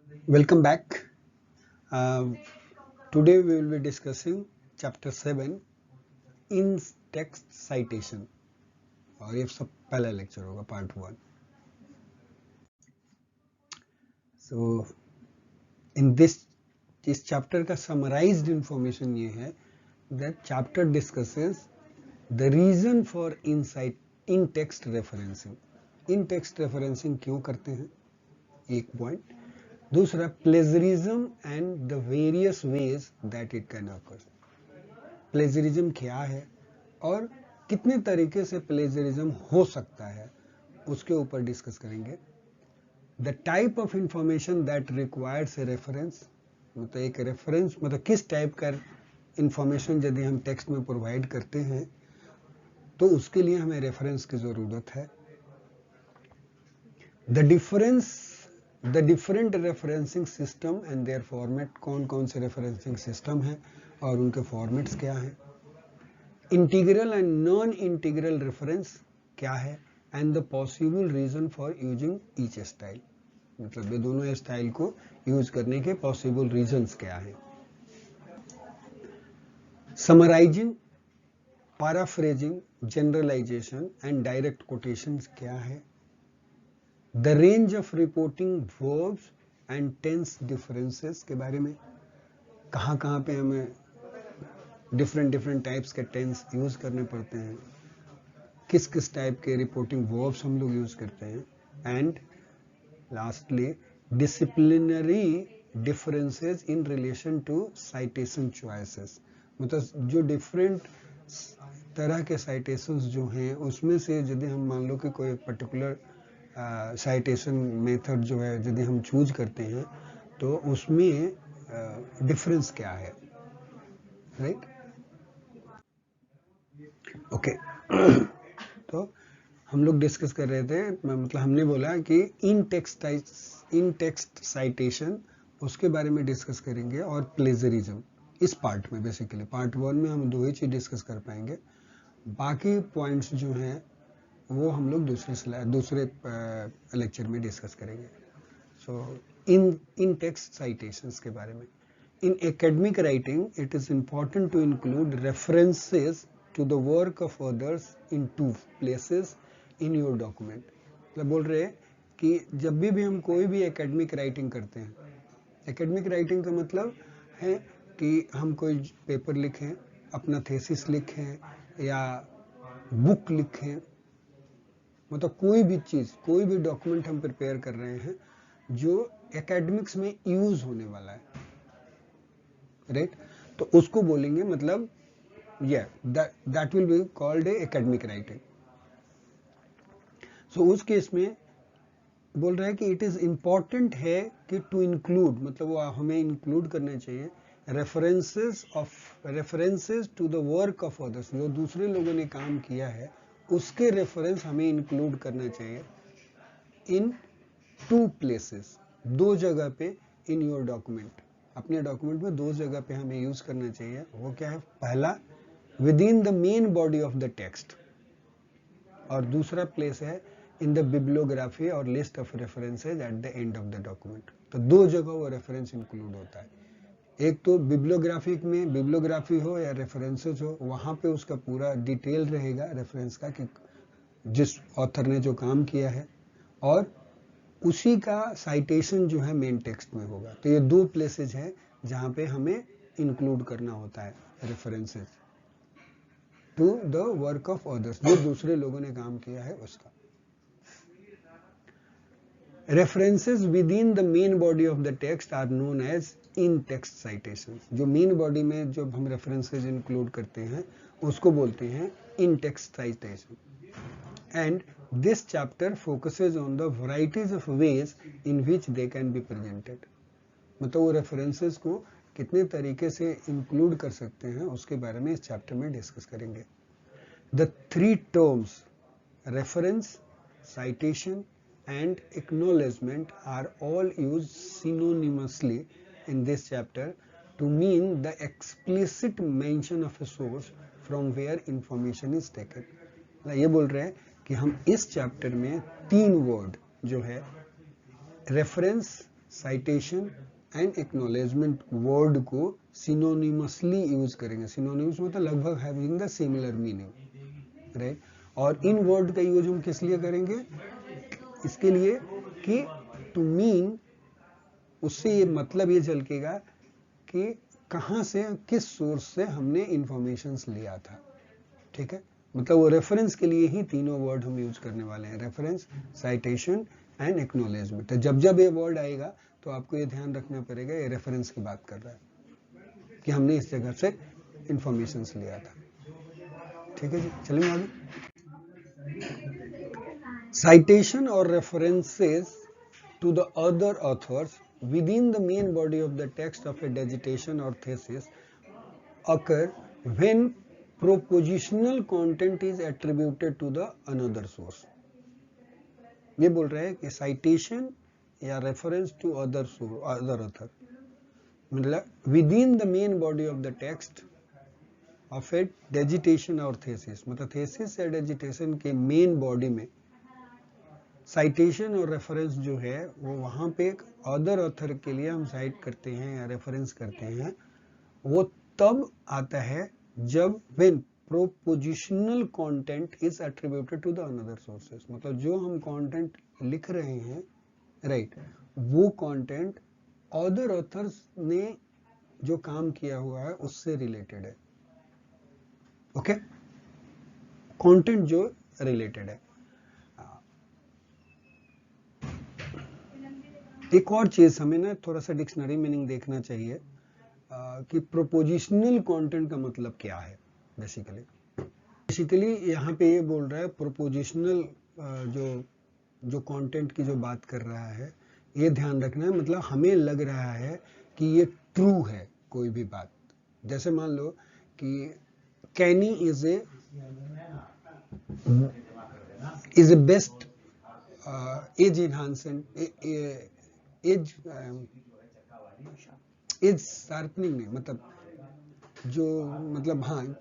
Welcome back. Uh, Today we will be discussing chapter 7 in text citation और ये सब पहला लेक्चर होगा पार्ट 1. So in इस चैप्टर का समराइज्ड इंफॉर्मेशन ये है that chapter discusses the reason for in text referencing. in text referencing क्यों करते हैं, एक पॉइंट. दूसरा, plagiarism and the various ways that it can occur. Plagiarism क्या है और कितने तरीके से प्लेजरिज्म हो सकता है, उसके ऊपर डिस्कस करेंगे. The type of information that requires a reference, मतलब एक रेफरेंस मतलब किस टाइप का इंफॉर्मेशन यदि हम टेक्स्ट में प्रोवाइड करते हैं तो उसके लिए हमें रेफरेंस की जरूरत है. The different referencing system and their format, कौन कौन से रेफरेंसिंग सिस्टम हैं और उनके फॉर्मेट्स क्या हैं. Integral and non integral reference क्या है and the possible reason for using each style, मतलब ये दोनों स्टाइल को यूज करने के पॉसिबल रीजंस क्या हैं. Summarising, paraphrasing, generalisation and direct quotations क्या है. The range of reporting verbs and tense differences के बारे में, कहाँ कहाँ पे हमें डिफरेंट टाइप्स के टेंस यूज करने पड़ते हैं, किस किस टाइप के रिपोर्टिंग वर्ब्स हम लोग यूज करते हैं. And lastly, disciplinary differences in relation to citation choices, मतलब जो डिफरेंट तरह के साइटेशंस जो हैं उसमें से यदि हम मान लो कि कोई पर्टिकुलर साइटेशन मेथड जो है यदि हम चूज करते हैं तो उसमें डिफरेंस क्या है, राइट. ओके. तो हम लोग डिस्कस कर रहे थे, मतलब हमने बोला कि इन टेक्स्ट साइटेशन उसके बारे में डिस्कस करेंगे और प्लेजरिज्म इस पार्ट में. बेसिकली पार्ट 1 में हम दो ही चीज डिस्कस कर पाएंगे, बाकी पॉइंट्स जो हैं वो हम लोग दूसरे लेक्चर में डिस्कस करेंगे. सो इन टेक्स्ट साइटेशंस के बारे में. In academic writing it is important to include references to the work of others in 2 places in your document. मतलब बोल रहे हैं कि जब भी हम कोई भी एकेडमिक राइटिंग करते हैं, एकेडमिक राइटिंग का मतलब है कि हम कोई पेपर लिखें, अपना थेसिस लिखें या बुक लिखें, मतलब कोई भी चीज, कोई भी डॉक्यूमेंट हम प्रिपेयर कर रहे हैं जो एकेडमिक्स में यूज होने वाला है, राइट. तो उसको बोलेंगे, मतलब that will be called a academic writing. So उस केस में बोल रहा है कि इट इज इंपॉर्टेंट है कि टू इंक्लूड, मतलब वो हमें इंक्लूड करना चाहिए references to the work of others, जो दूसरे लोगों ने काम किया है उसके रेफरेंस हमें इंक्लूड करना चाहिए इन 2 places, 2 जगह पे इन योर डॉक्यूमेंट. अपने डॉक्यूमेंट में 2 जगह पे हमें यूज करना चाहिए. वो क्या है, पहला with in the main body of the text और दूसरा प्लेस है इन द बिब्लियोग्राफी और list of references at the end of the document. तो 2 जगह वो रेफरेंस इंक्लूड होता है. एक तो बिब्लियोग्राफी में, बिब्लियोग्राफी हो या रेफरेंसेज हो, वहां पे उसका पूरा डिटेल रहेगा रेफरेंस का कि जिस ऑथर ने जो काम किया है, और उसी का साइटेशन जो है मेन टेक्स्ट में होगा. तो ये 2 प्लेसेज हैं जहां पे हमें इंक्लूड करना होता है references to the work of others, जो दूसरे लोगों ने काम किया है उसका. References within the main body of the text are known as in text citations. जो मेन बॉडी में जो हम रेफरेंसेज इंक्लूड करते हैं उसको बोलते हैं in text citation. And this chapter focuses on the varieties of ways in which they can be presented. मतलब वो रेफरेंसेस को कितने तरीके से इंक्लूड कर सकते हैं उसके बारे में इस चैप्टर में डिस्कस करेंगे. The 3 terms reference, citation and acknowledgement are all used synonymously in this chapter to mean the explicit mention of a source from where information is taken. ये बोल रहे हैं कि हम इस चैप्टर में 3 वर्ड जो है reference, citation and acknowledgement word को सिनोनिमसली यूज करेंगे। सिनोनिम्स मतलब लगभग having the similar meaning, right. और इन वर्ड का यूज हम किस लिए करेंगे? इसके लिए कि टू मीन, उससे ये मतलब ये झलकेगा कि कहाँ से, किस सोर्स से हमने इंफॉर्मेशंस लिया था, ठीक है। मतलब वो रेफरेंस के लिए ही तीनों वर्ड हम यूज करने वाले हैं, रेफरेंस, साइटेशन एंड एक्नॉलेजमेंट। तो जब जब ये वर्ड आएगा तो आपको ये ध्यान रखना पड़ेगा ये रेफरेंस की बात कर रहा है, कि हमने इस जगह से इंफॉर्मेशंस लिया था, ठीक है जी। चलिए आगे। Citation or references to the other authors within the main body of the text of a dissertation or thesis occur when propositional content is attributed to the another source. ये बोल रहा है कि citation या reference to other author मतलब within the main body of the text of a dissertation or thesis, मतलब thesis या dissertation के main body में साइटेशन और रेफरेंस जो है वो वहां पे एक अदर ऑथर के लिए हम साइट करते हैं या रेफरेंस करते हैं, वो तब आता है जब when propositional content is attributed to the another sources. मतलब जो हम कंटेंट लिख रहे हैं, राइट, वो कंटेंट अदर ऑथर्स ने जो काम किया हुआ है उससे रिलेटेड है, ओके, कंटेंट जो रिलेटेड है। एक और चीज हमें ना थोड़ा सा डिक्शनरी मीनिंग देखना चाहिए कि प्रोपोजिशनल कंटेंट का मतलब क्या है। बेसिकली यहाँ पे ये बोल रहा है प्रोपोजिशनल जो कंटेंट की जो बात कर रहा है, ये ध्यान रखना है, मतलब हमें लग रहा है कि ये ट्रू है कोई भी बात। जैसे मान लो कि Canny is a best edge enhancement edge sharpening नहीं, मतलब हाँ,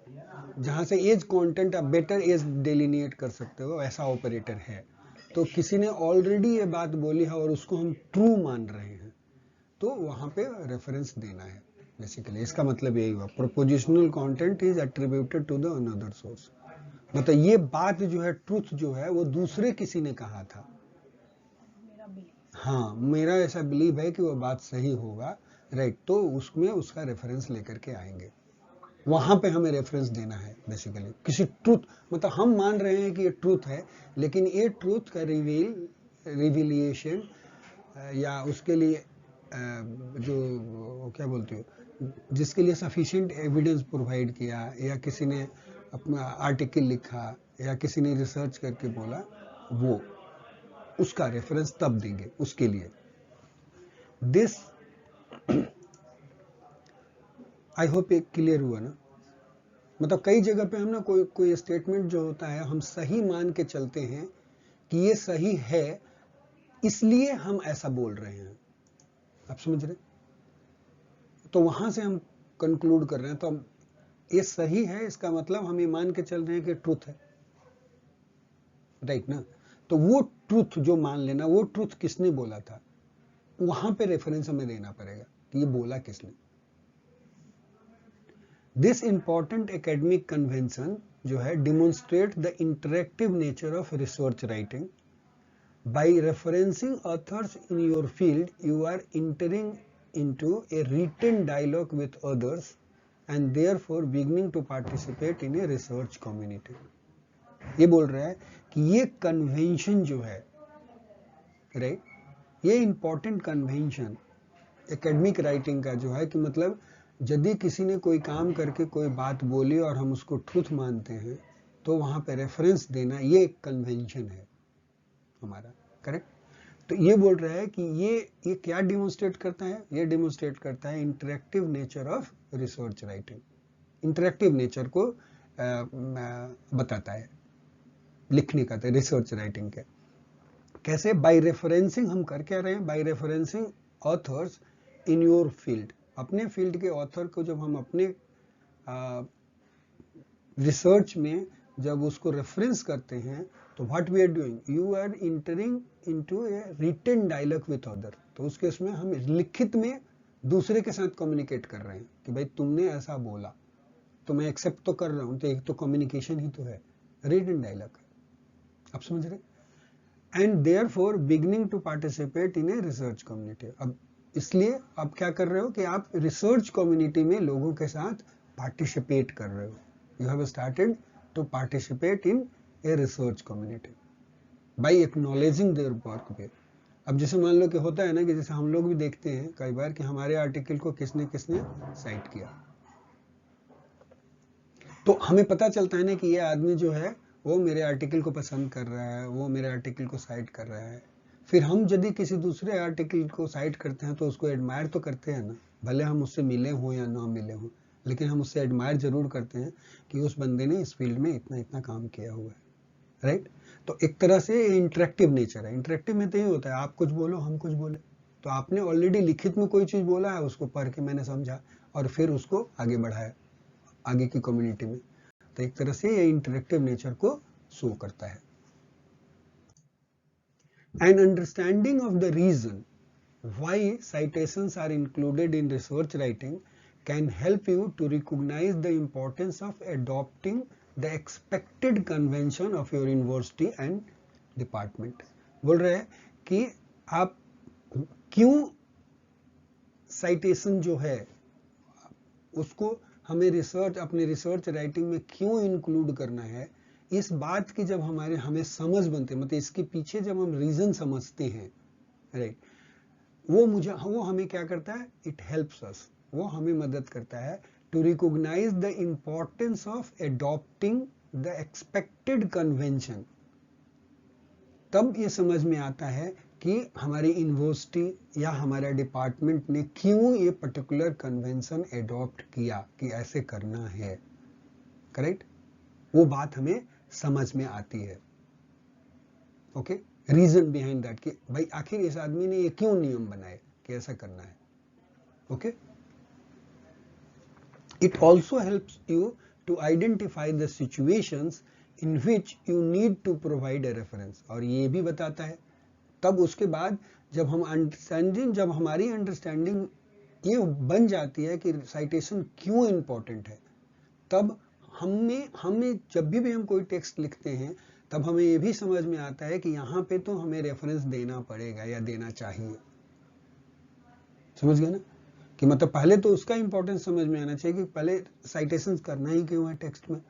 जहां से एज कंटेंट आप बेटर एज डेलिनेट कर सकते हो ऐसा ऑपरेटर है। तो किसी ने ऑलरेडी ये बात बोली है और उसको हम ट्रू मान रहे हैं, तो वहां पे रेफरेंस देना है। बेसिकली इसका मतलब यही हुआ, propositional content is attributed to the another source. मतलब ये बात जो है, ट्रूथ जो है, वो दूसरे किसी ने कहा था, हाँ, मेरा ऐसा बिलीव है कि वो बात सही होगा, राइट, तो उसमें उसका रेफरेंस लेकर के आएंगे, वहां पे हमें रेफरेंस देना है। बेसिकली किसी ट्रूथ, मतलब हम मान रहे हैं कि ये ट्रूथ है, लेकिन ये ट्रूथ का रिविलिएशन या उसके लिए जो क्या बोलते हो, जिसके लिए सफिशिएंट एविडेंस प्रोवाइड किया, या किसी ने अपना आर्टिकल लिखा, या किसी ने रिसर्च करके बोला, वो उसका रेफरेंस तब देंगे उसके लिए। दिस आई होप एक क्लियर हुआ ना। मतलब कई जगह पे हम ना कोई स्टेटमेंट जो होता है हम सही मान के चलते हैं कि ये सही है, इसलिए हम ऐसा बोल रहे हैं, आप समझ रहे, तो वहां से हम कंक्लूड कर रहे हैं, तो हम ये सही है इसका मतलब हम ये मान के चल रहे हैं कि ट्रूथ है, राइट ना। तो वो ट्रूथ जो मान लेना, वो ट्रूथ किसने बोला था, वहां पे रेफरेंस हमें देना पड़ेगा कि ये बोला किसने। दिस इंपॉर्टेंट एकेडमिक कन्वेंशन जो है demonstrate the interactive nature of research writing. By referencing authors in your field you are entering into a written dialogue with others and therefore beginning to participate in a research community। ये बोल रहा है कि ये convention जो है, right, ये important convention academic writing का जो है, कि मतलब यदि किसी ने कोई काम करके कोई बात बोली और हम उसको ट्रूथ मानते हैं, तो वहां पे रेफरेंस देना, ये एक कन्वेंशन है हमारा, करेक्ट। तो ये बोल रहा है कि ये क्या डिमोन्स्ट्रेट करता है, ये डिमोन्स्ट्रेट करता है interactive nature of research writing, interactive nature को बताता है लिखने का, रिसर्च राइटिंग के। कैसे? बाय रेफरेंसिंग, हम कर क्या रहे हैं, by referencing authors in your field, अपने फील्ड के ऑथर को जब हम अपने रिसर्च में जब उसको रेफरेंस करते हैं, तो what we are doing, you are entering into a written dialogue with other. तो उस केस में हम लिखित में दूसरे के साथ कम्युनिकेट कर रहे हैं कि भाई तुमने ऐसा बोला तो मैं एक्सेप्ट तो कर रहा हूं, तो एक तो कम्युनिकेशन ही तो है, रीड एंड डायलॉग। आप समझ रहे? And therefore beginning to participate in a research community. अब इसलिए आप क्या कर रहे हो कि आप रिसर्च कम्युनिटी में लोगों के साथ पार्टिसिपेट कर रहे हो। You have started to participate in a research community by acknowledging their work पे। अब जैसे मान लो कि होता है ना कि जैसे हम लोग भी देखते हैं कई बार कि हमारे आर्टिकल को किसने किसने साइट किया, तो हमें पता चलता है ना कि ये आदमी जो है वो मेरे आर्टिकल को पसंद कर रहा है, वो मेरे आर्टिकल को साइट कर रहा है। फिर हम यदि किसी दूसरे आर्टिकल को साइट करते हैं तो उसको एडमायर तो करते हैं ना, भले हम उससे मिले हों या ना मिले हों, लेकिन हम उससे एडमायर जरूर करते हैं कि उस बंदे ने इस फील्ड में इतना इतना काम किया हुआ है, राइट। तो एक तरह से इंटरेक्टिव नेचर है। इंटरेक्टिव में तो ये होता है आप कुछ बोलो हम कुछ बोले, तो आपने ऑलरेडी लिखित में कोई चीज बोला है, उसको पढ़ के मैंने समझा और फिर उसको आगे बढ़ाया आगे की कम्युनिटी में। तो एक तरह से ये इंटरेक्टिव नेचर को शो करता है। An understanding of the reason why citations are included in research writing can help you to recognize the importance of adopting the expected convention of your university and department। बोल रहे हैं कि आप क्यों citation जो है उसको हमें अपने रिसर्च राइटिंग में क्यों इंक्लूड करना है, इस बात की जब हमें समझ बनते, मतलब इसके पीछे जब हम रीजन समझते हैं, राइट, वो हमें क्या करता है, इट हेल्प्स अस, वो हमें मदद करता है to recognise the importance of adopting the expected convention. तब ये समझ में आता है कि हमारी यूनिवर्सिटी या हमारा डिपार्टमेंट ने क्यों ये पर्टिकुलर कन्वेंशन एडॉप्ट किया कि ऐसे करना है, करेक्ट। वो बात हमें समझ में आती है। ओके, रीजन बिहाइंड दैट कि भाई आखिर इस आदमी ने ये क्यों नियम बनाए कि ऐसा करना है। Okay, it also helps you to identify the situations in which you need to provide a reference. और ये भी बताता है तब उसके बाद जब हमारी अंडरस्टैंडिंग ये बन जाती है कि साइटेशन क्यों इंपॉर्टेंट है, तब हमें जब भी हम कोई टेक्स्ट लिखते हैं तब हमें ये भी समझ में आता है कि यहाँ पे तो हमें रेफरेंस देना पड़ेगा या देना चाहिए। समझ गए ना कि मतलब पहले तो उसका इंपॉर्टेंस समझ में आना चाहिए कि पहले साइटेशंस करना ही क्यों है टेक्स्ट में,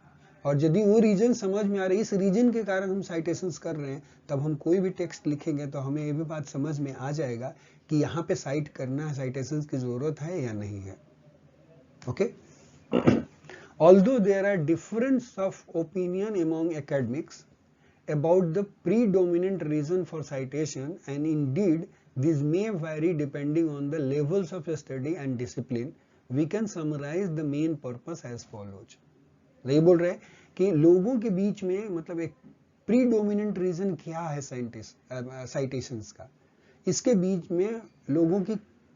और यदि वो रीजन समझ में आ रही है, इस रीजन के कारण हम साइटेशंस कर रहे हैं, तब हम कोई भी टेक्स्ट लिखेंगे तो हमें ये भी बात समझ में आ जाएगा कि यहाँ पे साइट करना है, साइटेशंस की जरूरत है या नहीं है। Okay, although there are difference of opinion among academics about the predominant reason for citation, and indeed these may vary depending on the levels of study and discipline, we can summarize the main purpose as follows। ये बोल रहे हैं कि लोगों के बीच में मतलब एक प्रीडोमिनेंट रीजन क्या है साइटेशंस का, इसके बीच में लोगों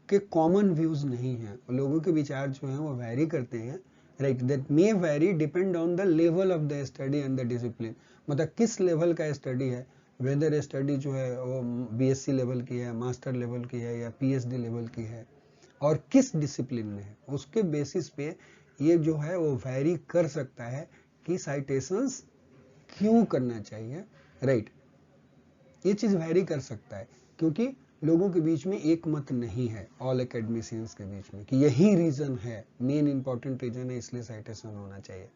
के कॉमन व्यूज नहीं है, लोगों के विचार जो है वो वैरी करते हैं, right. That may vary depend on the level of the study and the discipline, मतलब किस लेवल का स्टडी है, वेदर स्टडी जो है वो बीएससी लेवल की है, मास्टर लेवल की है या पीएचडी लेवल की है, और किस डिसिप्लिन में है, उसके बेसिस पे ये जो है वो वैरी कर सकता है कि साइटेशंस क्यों करना चाहिए, राइट। ये चीज वैरी कर सकता है क्योंकि लोगों के बीच में एक मत नहीं है, ऑल एकेडमिशियंस के बीच में, कि यही रीजन है, मेन इंपॉर्टेंट रीजन है इसलिए साइटेशन होना चाहिए।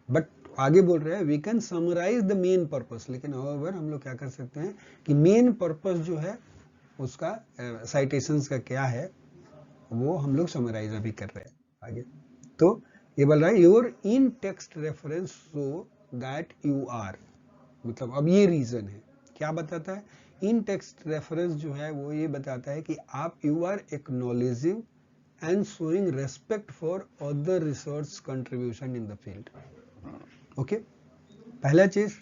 बट आगे बोल रहे हैं we can summarise the main purpose, लेकिन हाउएवर हम लोग क्या कर सकते हैं कि मेन पर्पस जो है उसका साइटेशंस का क्या है वो हम लोग समराइज अभी कर रहे हैं आगे। तो ये बोल रहा है your in text reference so that you are, मतलब अब ये रीजन है, क्या बताता है, इन टेक्स्ट रेफरेंस जो है वो ये बताता है कि आप you are acknowledging and showing respect for other research contribution in the field. Okay, पहला चीज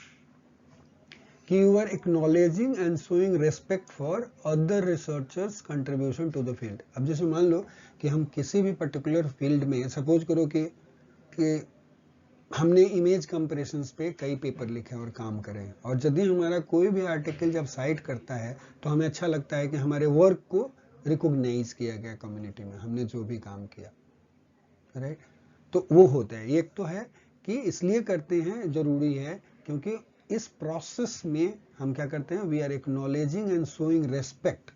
कि you are acknowledging and showing respect for other researchers contribution to the field. अब जैसे मान लो कि हम किसी भी पर्टिकुलर फील्ड में, सपोज करो कि हमने इमेज कंपैरिजंस पे कई पेपर लिखे और काम करे, और यदि हमारा कोई भी आर्टिकल जब साइट करता है तो हमें अच्छा लगता है कि हमारे वर्क को रिकॉग्नाइज किया गया कम्युनिटी में, हमने जो भी काम किया, राइट। तो वो होता है, एक तो है कि इसलिए करते हैं, जरूरी है, क्योंकि इस प्रोसेस में हम क्या करते हैं, we are acknowledging and showing respect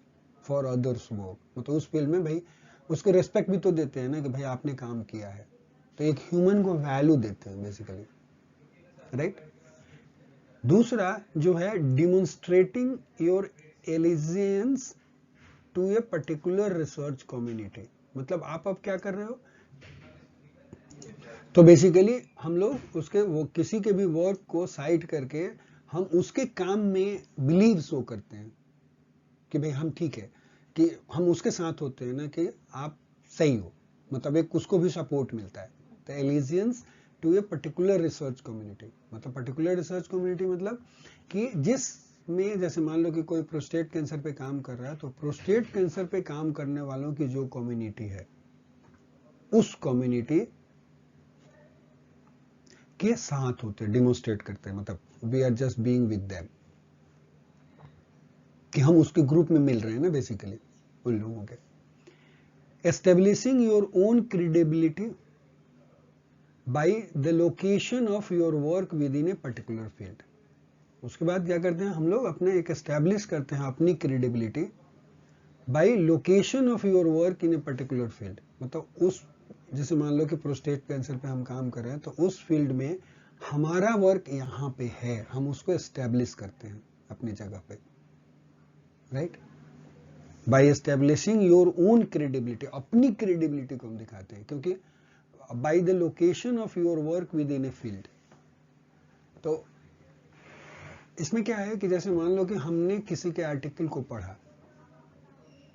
for others work. मतलब उस फील्ड में भाई उसको रेस्पेक्ट भी तो देते हैं ना, कि भाई आपने काम किया है, तो एक ह्यूमन को वैल्यू देते हैं बेसिकली, राइट। दूसरा जो है, demonstrating your allegiance to a particular research community. मतलब आप अब क्या कर रहे हो, तो बेसिकली हम लोग उसके वो किसी के भी वर्क को साइट करके हम उसके काम में बिलीव शो करते हैं कि भाई हम ठीक है, कि हम उसके साथ होते हैं ना, कि आप सही हो, मतलब एक उसको भी सपोर्ट मिलता है। तो allegiance to a particular research community, मतलब पर्टिकुलर रिसर्च कम्युनिटी मतलब कि जिस में, जैसे मान लो कि कोई प्रोस्टेट कैंसर पे काम कर रहा है, तो प्रोस्टेट कैंसर पे काम करने वालों की जो कम्युनिटी है, उस कम्युनिटी के साथ होते हैं, डिमोन्स्ट्रेट करते हैं, मतलब we are just being with them, कि हम उसके ग्रुप में मिल रहे हैं ना बेसिकली उन लोगों के। Establishing your own credibility bye the location of your work within a particular field. उसके बाद क्या करते हैं हम लोग, अपने एक एस्टेब्लिश करते हैं अपनी credibility by location of your work in a particular field. मतलब उस, जैसे मान लो कि प्रोस्टेट कैंसर पे हम काम कर रहे हैं, तो उस फील्ड में हमारा वर्क यहाँ पे है, हम उसको एस्टेब्लिश करते हैं अपनी जगह पे, right. By establishing your own credibility, अपनी क्रेडिबिलिटी को हम दिखाते हैं, क्योंकि by the location of your work within a field. तो इसमें क्या है कि जैसे मान लो कि हमने किसी के आर्टिकल को पढ़ा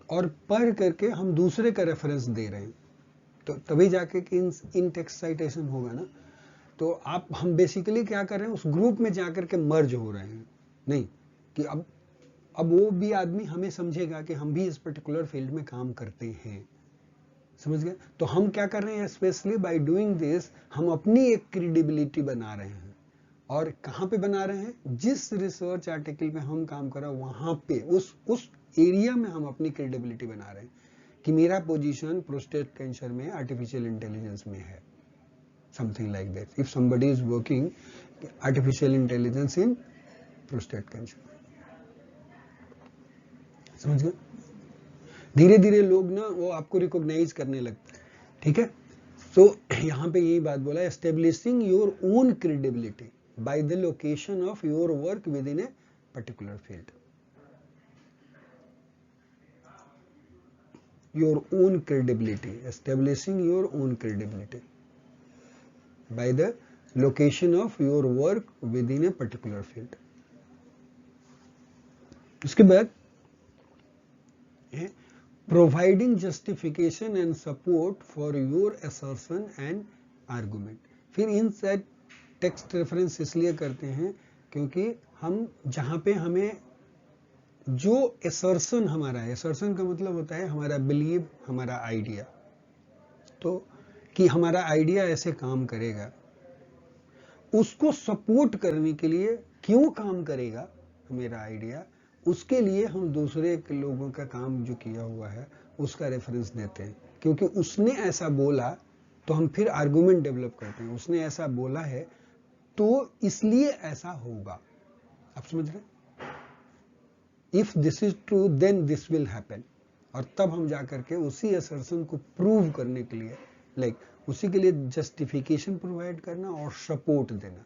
और पढ़ करके हम दूसरे का रेफरेंस दे रहे हैं, तो तभी जाके कि इन टेक्स्ट साइटेशन होगा ना। तो हम बेसिकली क्या कर रहे हैं, उस ग्रुप में जाकर के मर्ज हो रहे हैं, नहीं कि अब वो भी आदमी हमें समझेगा कि हम भी इस पर्टिकुलर फील्ड में काम करते हैं, समझ गए। तो हम क्या कर रहे हैं, स्पेशली बाय डूइंग दिस हम अपनी एक क्रेडिबिलिटी बना रहे हैं। और कहाँ पे बना रहे हैं, जिस रिसर्च आर्टिकल पे हम काम कर रहे हैं वहां पे, उस एरिया में हम अपनी क्रेडिबिलिटी बना रहे हैं कि मेरा पोजीशन प्रोस्टेट कैंसर में आर्टिफिशियल इंटेलिजेंस में है, something like that. If somebody is working artificial intelligence in prostate cancer, समझ गए। धीरे धीरे लोग ना वो आपको रिकॉग्नाइज करने लगते हैं, ठीक है। तो यहाँ पे यही बात बोला, establishing your own credibility bye the location of your work within a particular field. Your own credibility, establishing your own credibility bye the location of your work within a particular field. उसके बाद providing justification and support for your assertion and argument. फिर इन set text reference इसलिए करते हैं क्योंकि हम जहां पे हमें जो असर्शन हमारा है, असर्शन का मतलब होता है हमारा बिलीव, हमारा आइडिया, तो कि हमारा आइडिया ऐसे काम करेगा, उसको सपोर्ट करने के लिए, क्यों काम करेगा मेरा आइडिया, उसके लिए हम दूसरे के लोगों का काम जो किया हुआ है उसका रेफरेंस देते हैं, क्योंकि उसने ऐसा बोला तो हम फिर आर्गुमेंट डेवलप करते हैं, उसने ऐसा बोला है तो इसलिए ऐसा होगा। आप समझ रहे, if this is true then this will happen, और तब हम जाकर के उसी असर्शन को प्रूव करने के लिए, लाइक उसी के लिए जस्टिफिकेशन प्रोवाइड करना और सपोर्ट देना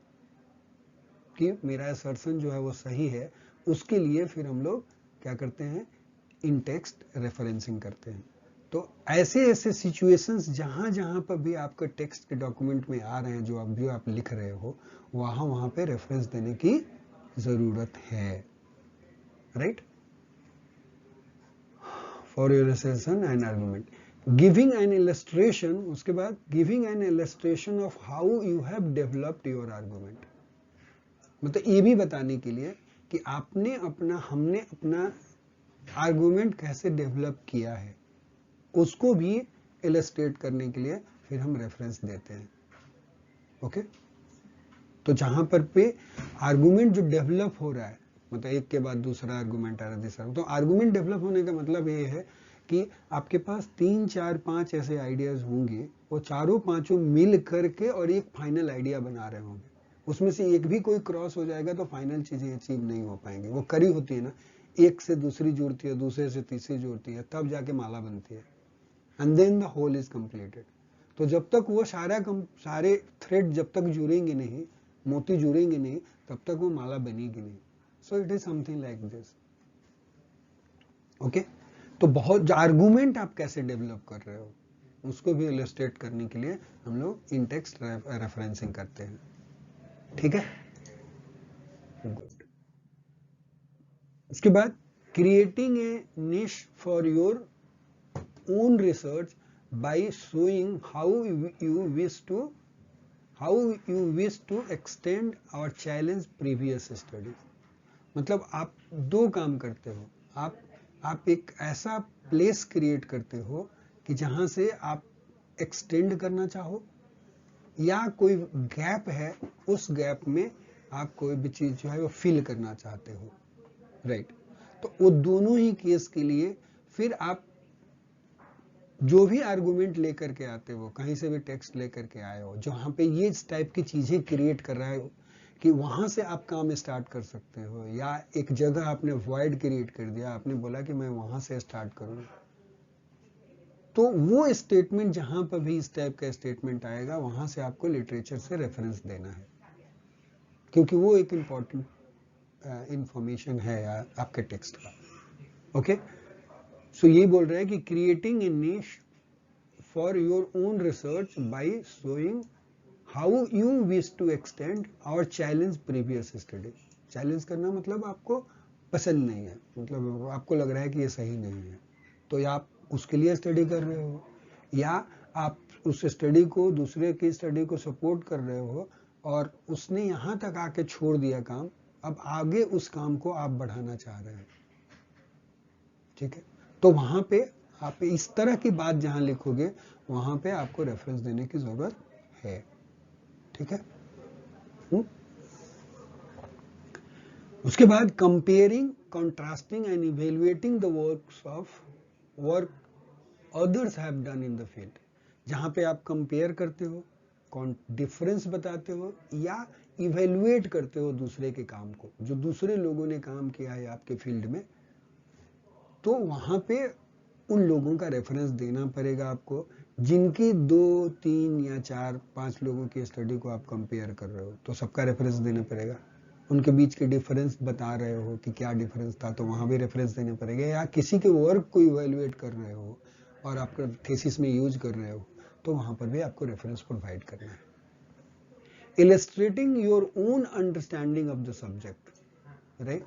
कि मेरा असर्शन जो है वो सही है, उसके लिए फिर हम लोग क्या करते हैं, इन टेक्स्ट रेफरेंसिंग करते हैं। तो ऐसे ऐसे सिचुएशंस जहां जहां पर भी आपके टेक्स्ट के डॉक्यूमेंट में आ रहे हैं, जो आप लिख रहे हो, वहां पे रेफरेंस देने की जरूरत है, right, for your assertion and argument. Giving an illustration, उसके बाद giving an illustration of how you have developed your argument. मतलब ये भी बताने के लिए कि हमने अपना आर्गुमेंट कैसे डेवलप किया है, उसको भी इलस्ट्रेट करने के लिए फिर हम रेफरेंस देते हैं, ओके। तो जहां पर पे आर्गुमेंट जो डेवलप हो रहा है, मतलब एक के बाद दूसरा आर्गुमेंट आ रहा है, तीसरा, तो आर्गुमेंट डेवलप होने का मतलब ये है कि आपके पास 3, 4, 5 ऐसे आइडियाज होंगे, वो चारों पांचों मिल करके और एक फाइनल आइडिया बना रहे होंगे। उसमें से एक भी कोई क्रॉस हो जाएगा तो फाइनल चीजें अचीव नहीं हो पाएंगे। वो कड़ी होती है ना, एक से दूसरी जुड़ती है, दूसरे से तीसरी जुड़ती है, तब जाके माला बनती है, and then the whole is completed. तो जब तक वो सारे थ्रेड जब तक जुड़ेंगे नहीं, मोती जुड़ेंगे नहीं, तब तक वो माला बनेगी नहीं। So it is something like this. Okay, तो बहुत आर्गुमेंट आप कैसे डेवलप कर रहे हो उसको भी इलस्ट्रेट करने के लिए हम लोग इन टेक्स्ट रेफरेंसिंग करते हैं। ठीक है, गुड। उसके बाद creating a niche for your own research by showing how you wish to extend और चैलेंज प्रीवियस स्टडीज। मतलब आप दो काम करते हो, आप एक ऐसा प्लेस क्रिएट करते हो कि जहां से आप एक्सटेंड करना चाहो, या कोई गैप है उस गैप में आप कोई भी चीज जो है वो फिल करना चाहते हो, राइट। तो वो दोनों ही केस के लिए फिर आप जो भी आर्गुमेंट लेकर के आते हो, कहीं से भी टेक्स्ट लेकर के आए हो जहां पे ये इस टाइप की चीजें क्रिएट कर रहा है कि वहां से आप काम स्टार्ट कर सकते हो, या एक जगह आपने वॉइड क्रिएट कर दिया, आपने बोला कि मैं वहां से स्टार्ट करूँ, तो वो स्टेटमेंट जहां पर भी इस टाइप का स्टेटमेंट आएगा वहां से आपको लिटरेचर से रेफरेंस देना है, क्योंकि वो एक इंपॉर्टेंट इंफॉर्मेशन है आपके टेक्स्ट का। ओके, सो ये बोल रहा है कि creating a niche for your own research by showing how you wish to extend और चैलेंज प्रीवियस स्टडी। चैलेंज करना मतलब आपको पसंद नहीं है, मतलब आपको लग रहा है कि ये सही नहीं है, तो या आप उसके लिए स्टडी कर रहे हो, या आप उस स्टडी को, दूसरे की स्टडी को सपोर्ट कर रहे हो और उसने यहां तक आके छोड़ दिया काम, अब आगे उस काम को आप बढ़ाना चाह रहे हैं। ठीक है, तो वहां पे आप इस तरह की बात जहां लिखोगे वहां पे आपको रेफरेंस देने की जरूरत है। ठीक है, उसके बाद comparing, contrasting and evaluating the work others have done in the field. जहां पे आप कंपेयर करते हो, डिफरेंस बताते हो, या इवेल्युएट करते हो दूसरे के काम को, जो दूसरे लोगों ने काम किया है आपके फील्ड में, तो वहां पे उन लोगों का रेफरेंस देना पड़ेगा आपको, जिनकी 2, 3 या 4, 5 लोगों की स्टडी को आप कंपेयर कर रहे हो, तो सबका रेफरेंस देना पड़ेगा। उनके बीच के डिफरेंस बता रहे हो कि क्या डिफरेंस था, तो वहां भी रेफरेंस देना पड़ेगा। या किसी के वर्क को इवेल्युएट कर रहे हो और आपका थीसिस में यूज कर रहे हो, तो वहां पर भी आपको रेफरेंस प्रोवाइड करना है। Illustrating your own understanding of the subject, right.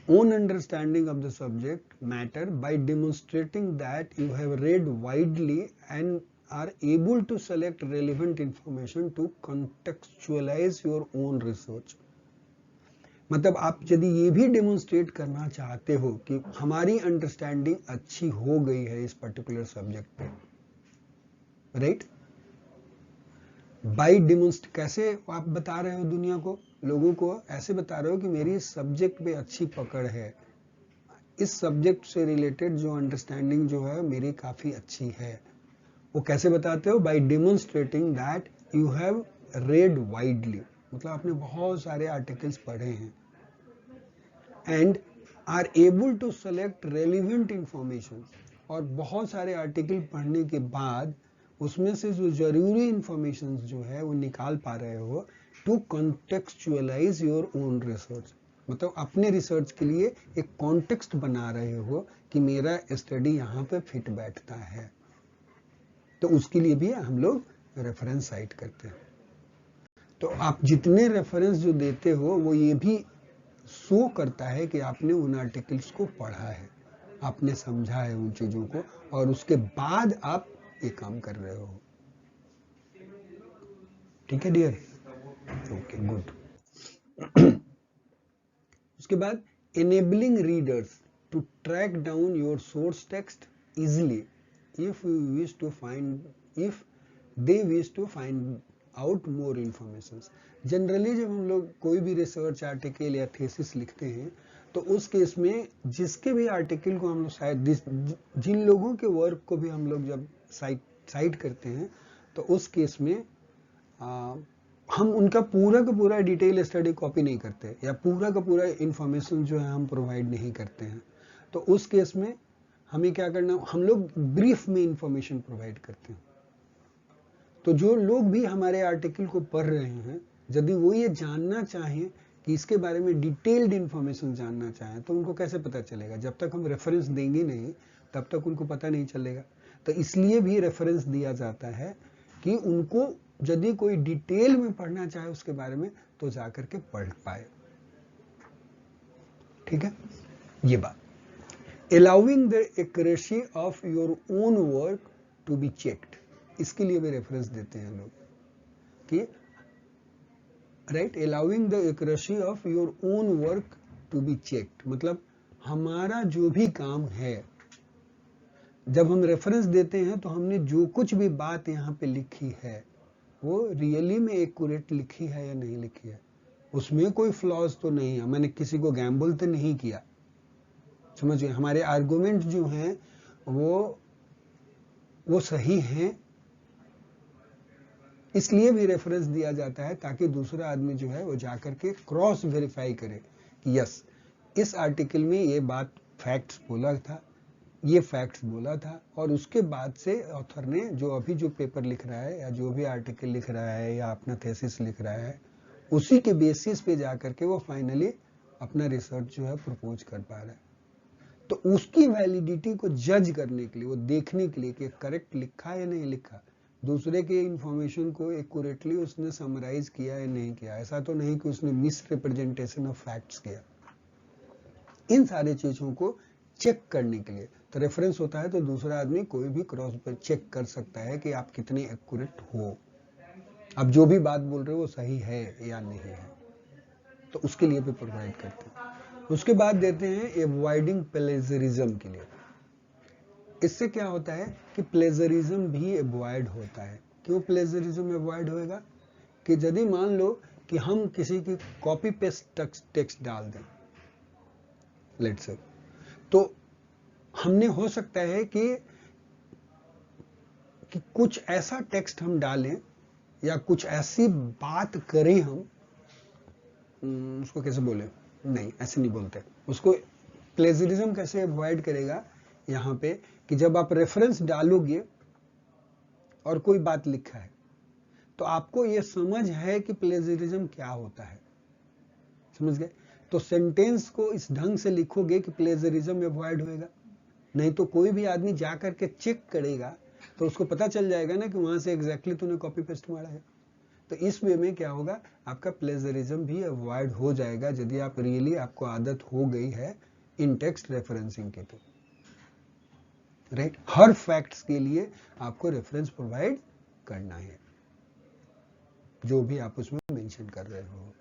Own understanding of the subject matter by demonstrating that you have read widely and are able to select relevant information to contextualize your own research। मतलब आप यदि ये भी demonstrate करना चाहते हो कि हमारी अंडरस्टैंडिंग अच्छी हो गई है इस पर्टिकुलर सब्जेक्ट पे, राइट। बाई डेमोन्स्ट कैसे आप बता रहे हो दुनिया को, लोगों को ऐसे बता रहे हो कि मेरी सब्जेक्ट पे अच्छी पकड़ है, इस सब्जेक्ट से रिलेटेड जो अंडरस्टैंडिंग जो है मेरी काफी अच्छी है। वो कैसे बताते हो? By demonstrating that you have read widely, मतलब आपने बहुत सारे आर्टिकल्स पढ़े हैं, and are able to select relevant information, और बहुत सारे आर्टिकल पढ़ने के बाद उसमें से जो जरूरी इंफॉर्मेशन जो है वो निकाल पा रहे हो, to contextualise your own research, मतलब अपने रिसर्च के लिए एक कॉन्टेक्स्ट बना रहे हो कि मेरा स्टडी यहाँ पे फिट बैठता है, तो उसके लिए भी हम लोग रेफरेंस साइट करते हैं। तो आप जितने रेफरेंस जो देते हो वो ये भी शो करता है कि आपने उन आर्टिकल्स को पढ़ा है, आपने समझा है उन चीजों को, और उसके बाद आप ये काम कर रहे हो। ठीक है डियर, ओके गुड। उसके बाद enabling readers to track down your source text easily if they wish to find out more information। Generally जब हम लोग कोई भी रिसर्च आर्टिकल या थीसिस लिखते हैं तो उस केस में जिसके भी आर्टिकल को हम लोग शायद जिन लोगों के वर्क को भी हम लोग जब साइट करते हैं, तो उस केस में हम उनका पूरा का पूरा डिटेल स्टडी कॉपी नहीं करते, या पूरा का पूरा इंफॉर्मेशन जो है हम प्रोवाइड नहीं करते हैं। तो उस केस में हमें क्या करना, हम लोग ब्रीफ में इंफॉर्मेशन प्रोवाइड करते हैं। तो जो लोग भी हमारे आर्टिकल को पढ़ रहे हैं, यदि वो ये जानना चाहें कि इसके बारे में डिटेल्ड इंफॉर्मेशन जानना चाहें, तो उनको कैसे पता चलेगा? जब तक हम रेफरेंस देंगे नहीं तब तक उनको पता नहीं चलेगा। तो इसलिए भी रेफरेंस दिया जाता है कि उनको यदि कोई डिटेल में पढ़ना चाहे उसके बारे में, तो जाकर के पढ़ पाए। ठीक है, ये बात। Allowing the accuracy of your own work to be checked, इसके लिए भी रेफरेंस देते हैं लोग कि right, allowing the accuracy of your own work to be checked, मतलब हमारा जो भी काम है, जब हम रेफरेंस देते हैं तो हमने जो कुछ भी बात यहाँ पे लिखी है वो रियली में एक्यूरेट लिखी है या नहीं लिखी है, उसमें कोई फ्लॉज तो नहीं है, मैंने किसी को गैम्बल तो नहीं किया। समझिए, हमारे आर्गुमेंट जो हैं वो सही हैं, इसलिए भी रेफरेंस दिया जाता है ताकि दूसरा आदमी जो है वो जाकर के क्रॉस वेरीफाई करे कि यस, इस आर्टिकल में ये बात फैक्ट्स बोला था, ये फैक्ट्स बोला था, और उसके बाद से ऑथर ने जो अभी जो पेपर लिख रहा है या जो भी आर्टिकल लिख रहा है या अपना थीसिस लिख रहा है, उसी के बेसिस पे जाकर के वो फाइनली अपना रिसर्च जो है प्रपोज कर पा रहा है। तो उसकी वैलिडिटी को जज करने के लिए, वो देखने के लिए कि करेक्ट लिखा या नहीं लिखा, दूसरे के इंफॉर्मेशन को एक्यूरेटली उसने समराइज किया या नहीं किया, ऐसा तो नहीं कि उसने मिस रिप्रेजेंटेशन ऑफ फैक्ट्स किया, इन सारी चीजों को चेक करने के लिए तो रेफरेंस होता है। तो दूसरा आदमी कोई भी क्रॉस पर चेक कर सकता है कि आप कितने एक्यूरेट हो, आप जो भी बात बोल रहे हो वो सही है या नहीं है, तो उसके लिए भी प्रोवाइड करते हैं। उसके बाद देते हैं एवॉइडिंग प्लेजरिज्म के लिए। इससे क्या होता है कि प्लेजरिज्म भी एवॉइड होता है। क्यों प्लेजरिज्म एवॉइड होएगा? कि यदि मान लो कि हम किसी की कॉपी पेस्ट टेक्स्ट डाल दें, लेट्स से, तो हमने हो सकता है कि कुछ ऐसा टेक्स्ट हम डालें या कुछ ऐसी बात करें, हम उसको कैसे बोले, नहीं ऐसे नहीं बोलते उसको। प्लेजरिज्म कैसे अवॉइड करेगा यहाँ पे कि जब आप रेफरेंस डालोगे और कोई बात लिखा है तो आपको ये समझ है कि प्लेजरिज्म क्या होता है, समझ गए? तो सेंटेंस को इस ढंग से लिखोगे कि प्लेजरिज्म अवॉइड होएगा। नहीं तो कोई भी आदमी जा करके चेक करेगा तो उसको पता चल जाएगा ना कि वहां से एग्जैक्टली तूने कॉपी पेस्ट मारा है। तो इस वे में क्या होगा, आपका प्लेजरिज्म भी अवॉइड हो जाएगा यदि आप रियली आपको आदत हो गई है इन टेक्स्ट रेफरेंसिंग की। तो राइट, हर फैक्ट्स के लिए आपको रेफरेंस प्रोवाइड करना है जो भी आप उसमें मेंशन कर रहे हो।